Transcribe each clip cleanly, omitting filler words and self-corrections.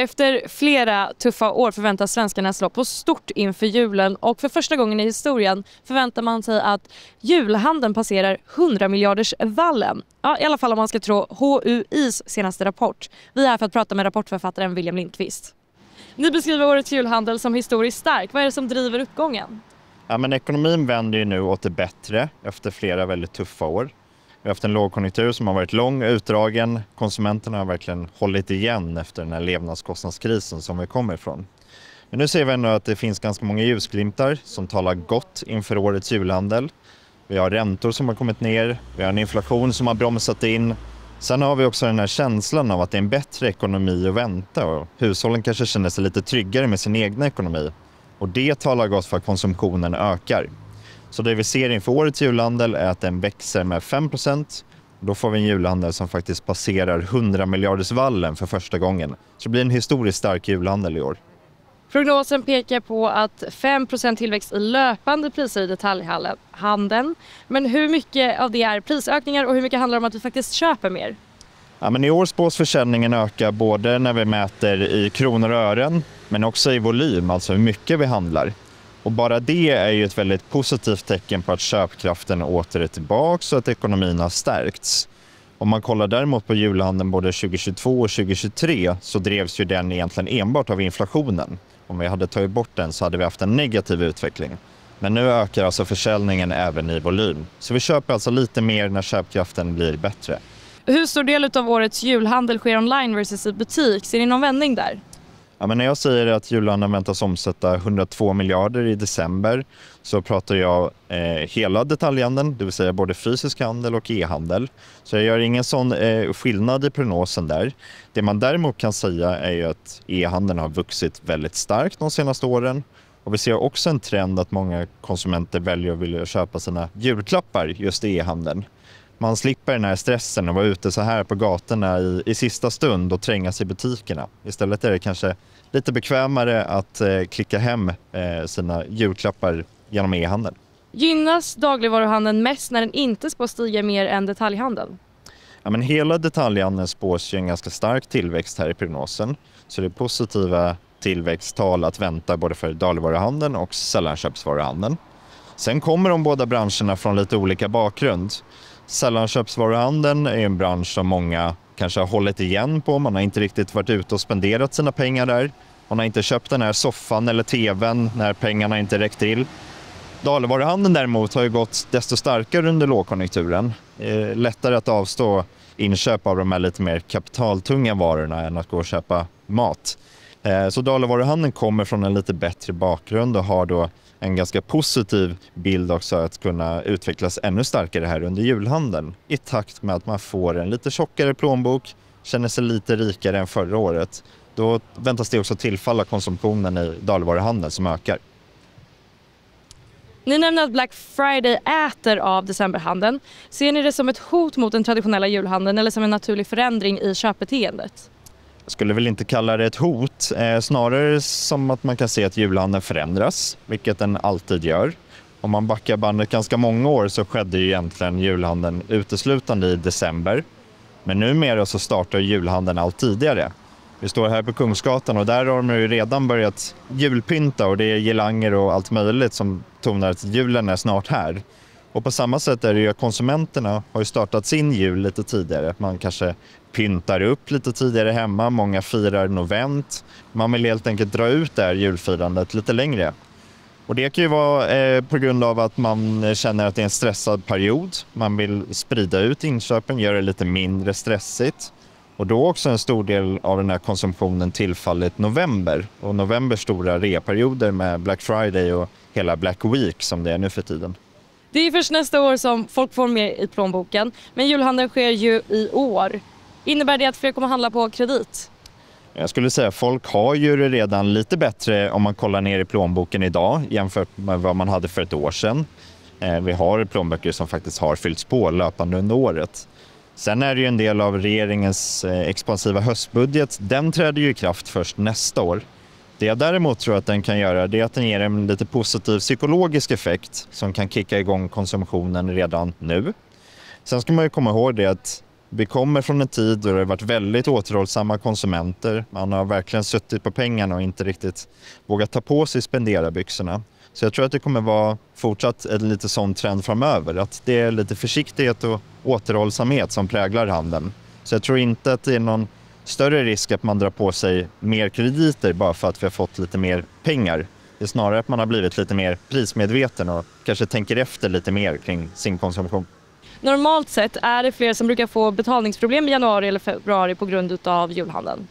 Efter flera tuffa år förväntas svenskarna slå på stort inför julen och för första gången i historien förväntar man sig att julhandeln passerar 100-miljardersvallen. Ja, i alla fall om man ska tro HUIs senaste rapport. Vi är här för att prata med rapportförfattaren William Lindqvist. Ni beskriver årets julhandel som historiskt stark. Vad är det som driver uppgången? Ja, men ekonomin vänder ju nu åt det bättre efter flera väldigt tuffa år. Vi har haft en lågkonjunktur som har varit lång och utdragen. Konsumenterna har verkligen hållit igen efter den här levnadskostnadskrisen som vi kommer ifrån. Men nu ser vi ändå att det finns ganska många ljusglimtar som talar gott inför årets julhandel. Vi har räntor som har kommit ner, vi har en inflation som har bromsat in. Sen har vi också den här känslan av att det är en bättre ekonomi att vänta och hushållen kanske känner sig lite tryggare med sin egna ekonomi. Och det talar gott för att konsumtionen ökar. Så det vi ser inför årets julhandel är att den växer med 5%. Då får vi en julhandel som faktiskt passerar 100-miljardersvallen för första gången. Så det blir en historiskt stark julhandel i år. Prognosen pekar på att 5% tillväxt i löpande priser i detaljhandeln. Men hur mycket av det är prisökningar och hur mycket handlar det om att vi faktiskt köper mer? Ja, men i år spås försäljningen öka både när vi mäter i kronor och ören men också i volym, alltså hur mycket vi handlar. Och bara det är ju ett väldigt positivt tecken på att köpkraften åter är tillbaka och att ekonomin har stärkts. Om man kollar däremot på julhandeln både 2022 och 2023 så drevs ju den egentligen enbart av inflationen. Om vi hade tagit bort den så hade vi haft en negativ utveckling. Men nu ökar alltså försäljningen även i volym. Så vi köper alltså lite mer när köpkraften blir bättre. Hur stor del av årets julhandel sker online versus i butik? Ser ni någon vändning där? Ja, men när jag säger att julhandeln väntas omsätta 102 miljarder i december så pratar jag hela detaljhandeln, det vill säga både fysisk handel och e-handel. Så jag gör ingen sån skillnad i prognosen där. Det man däremot kan säga är ju att e-handeln har vuxit väldigt starkt de senaste åren. Och vi ser också en trend att många konsumenter väljer att vilja köpa sina julklappar just i e-handeln. Man slipper den här stressen och vara ute så här på gatorna i sista stund och trängas i butikerna. Istället är det kanske lite bekvämare att klicka hem sina julklappar genom e-handeln. Gynnas dagligvaruhandeln mest när den inte spår stiga mer än detaljhandeln? Ja, men hela detaljhandeln spås ju en ganska stark tillväxt här i prognosen. Så det är positiva tillväxttal att vänta både för dagligvaruhandeln och sällanköpsvaruhandeln. Sen kommer de båda branscherna från lite olika bakgrund. Sällanköpsvaruhandeln är en bransch som många kanske har hållit igen på. Man har inte riktigt varit ute och spenderat sina pengar där. Man har inte köpt den här soffan eller tvn när pengarna inte räckt till. Dagligvaruhandeln däremot har ju gått desto starkare under lågkonjunkturen. Lättare att avstå inköp av de här lite mer kapitaltunga varorna än att gå och köpa mat. Så dagligvaruhandeln kommer från en lite bättre bakgrund och har då en ganska positiv bild också att kunna utvecklas ännu starkare här under julhandeln i takt med att man får en lite tjockare plånbok, känner sig lite rikare än förra året. Då väntas det också tillfalla konsumtionen i dagligvaruhandeln som ökar. Ni nämner att Black Friday äter av decemberhandeln. Ser ni det som ett hot mot den traditionella julhandeln eller som en naturlig förändring i köpbeteendet? Jag skulle väl inte kalla det ett hot, snarare som att man kan se att julhandeln förändras, vilket den alltid gör. Om man backar bandet ganska många år så skedde ju egentligen julhandeln uteslutande i december. Men numera så startar julhandeln allt tidigare. Vi står här på Kungsgatan och där har de ju redan börjat julpynta och det är girlanger och allt möjligt som tonar att julen är snart här. Och på samma sätt är det ju att konsumenterna har ju startat sin jul lite tidigare. Man kanske pyntar upp lite tidigare hemma, många firar novent. Man vill helt enkelt dra ut det här julfirandet lite längre. Och det kan ju vara på grund av att man känner att det är en stressad period. Man vill sprida ut inköpen, göra det lite mindre stressigt. Och då också en stor del av den här konsumtionen tillfallit november. Och novembers stora reaperioder med Black Friday och hela Black Week som det är nu för tiden. Det är först nästa år som folk får mer i plånboken, men julhandeln sker ju i år. Innebär det att fler kommer handla på kredit? Jag skulle säga att folk har ju det redan lite bättre om man kollar ner i plånboken idag jämfört med vad man hade för ett år sedan. Vi har plånböcker som faktiskt har fyllts på löpande under året. Sen är det ju en del av regeringens expansiva höstbudget. Den träder ju i kraft först nästa år. Det jag däremot tror att den kan göra det är att den ger en lite positiv psykologisk effekt som kan kicka igång konsumtionen redan nu. Sen ska man ju komma ihåg det att Vi kommer från en tid då det har varit väldigt återhållsamma konsumenter. Man har verkligen suttit på pengarna och inte riktigt vågat ta på sig spendera byxorna. Så jag tror att det kommer vara fortsatt en lite sån trend framöver. Att det är lite försiktighet och återhållsamhet som präglar handeln. Så jag tror inte att det är någon större risk att man drar på sig mer krediter bara för att vi har fått lite mer pengar. Det är snarare att man har blivit lite mer prismedveten och kanske tänker efter lite mer kring sin konsumtion. Normalt sett är det fler som brukar få betalningsproblem i januari eller februari på grund av julhandeln.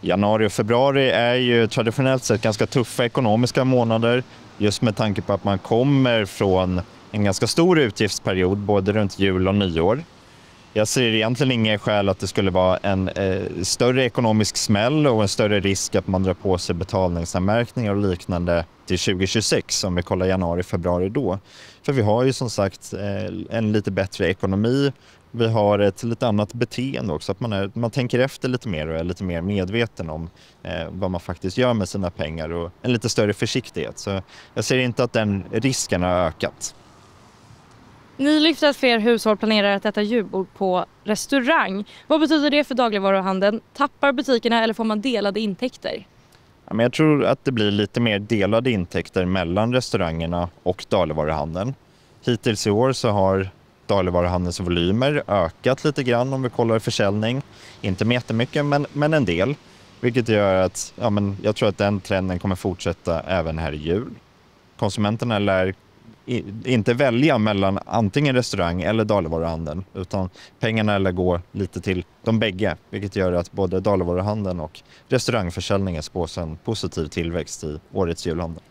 Januari och februari är ju traditionellt sett ganska tuffa ekonomiska månader. Just med tanke på att man kommer från en ganska stor utgiftsperiod både runt jul och nyår. Jag ser egentligen ingen skäl att det skulle vara en större ekonomisk smäll och en större risk att man drar på sig betalningsanmärkningar och liknande till 2026 om vi kollar januari, februari då. För vi har ju som sagt en lite bättre ekonomi. Vi har ett lite annat beteende också, att man tänker efter lite mer och är lite mer medveten om vad man faktiskt gör med sina pengar och en lite större försiktighet. Så jag ser inte att den risken har ökat. Ni lyfter att fler hushåll planerar att äta julbord på restaurang. Vad betyder det för dagligvaruhandeln? Tappar butikerna eller får man delade intäkter? Ja, men jag tror att det blir lite mer delade intäkter mellan restaurangerna och dagligvaruhandeln. Hittills i år så har dagligvaruhandelns volymer ökat lite grann om vi kollar försäljning. Inte med jättemycket men en del. Vilket gör att jag tror att den trenden kommer fortsätta även här i jul. Konsumenterna lär inte välja mellan antingen restaurang eller dagligvaruhandeln utan pengarna lär gå lite till de bägge, vilket gör att både dagligvaruhandeln och restaurangförsäljningen spås en positiv tillväxt i årets julhandel.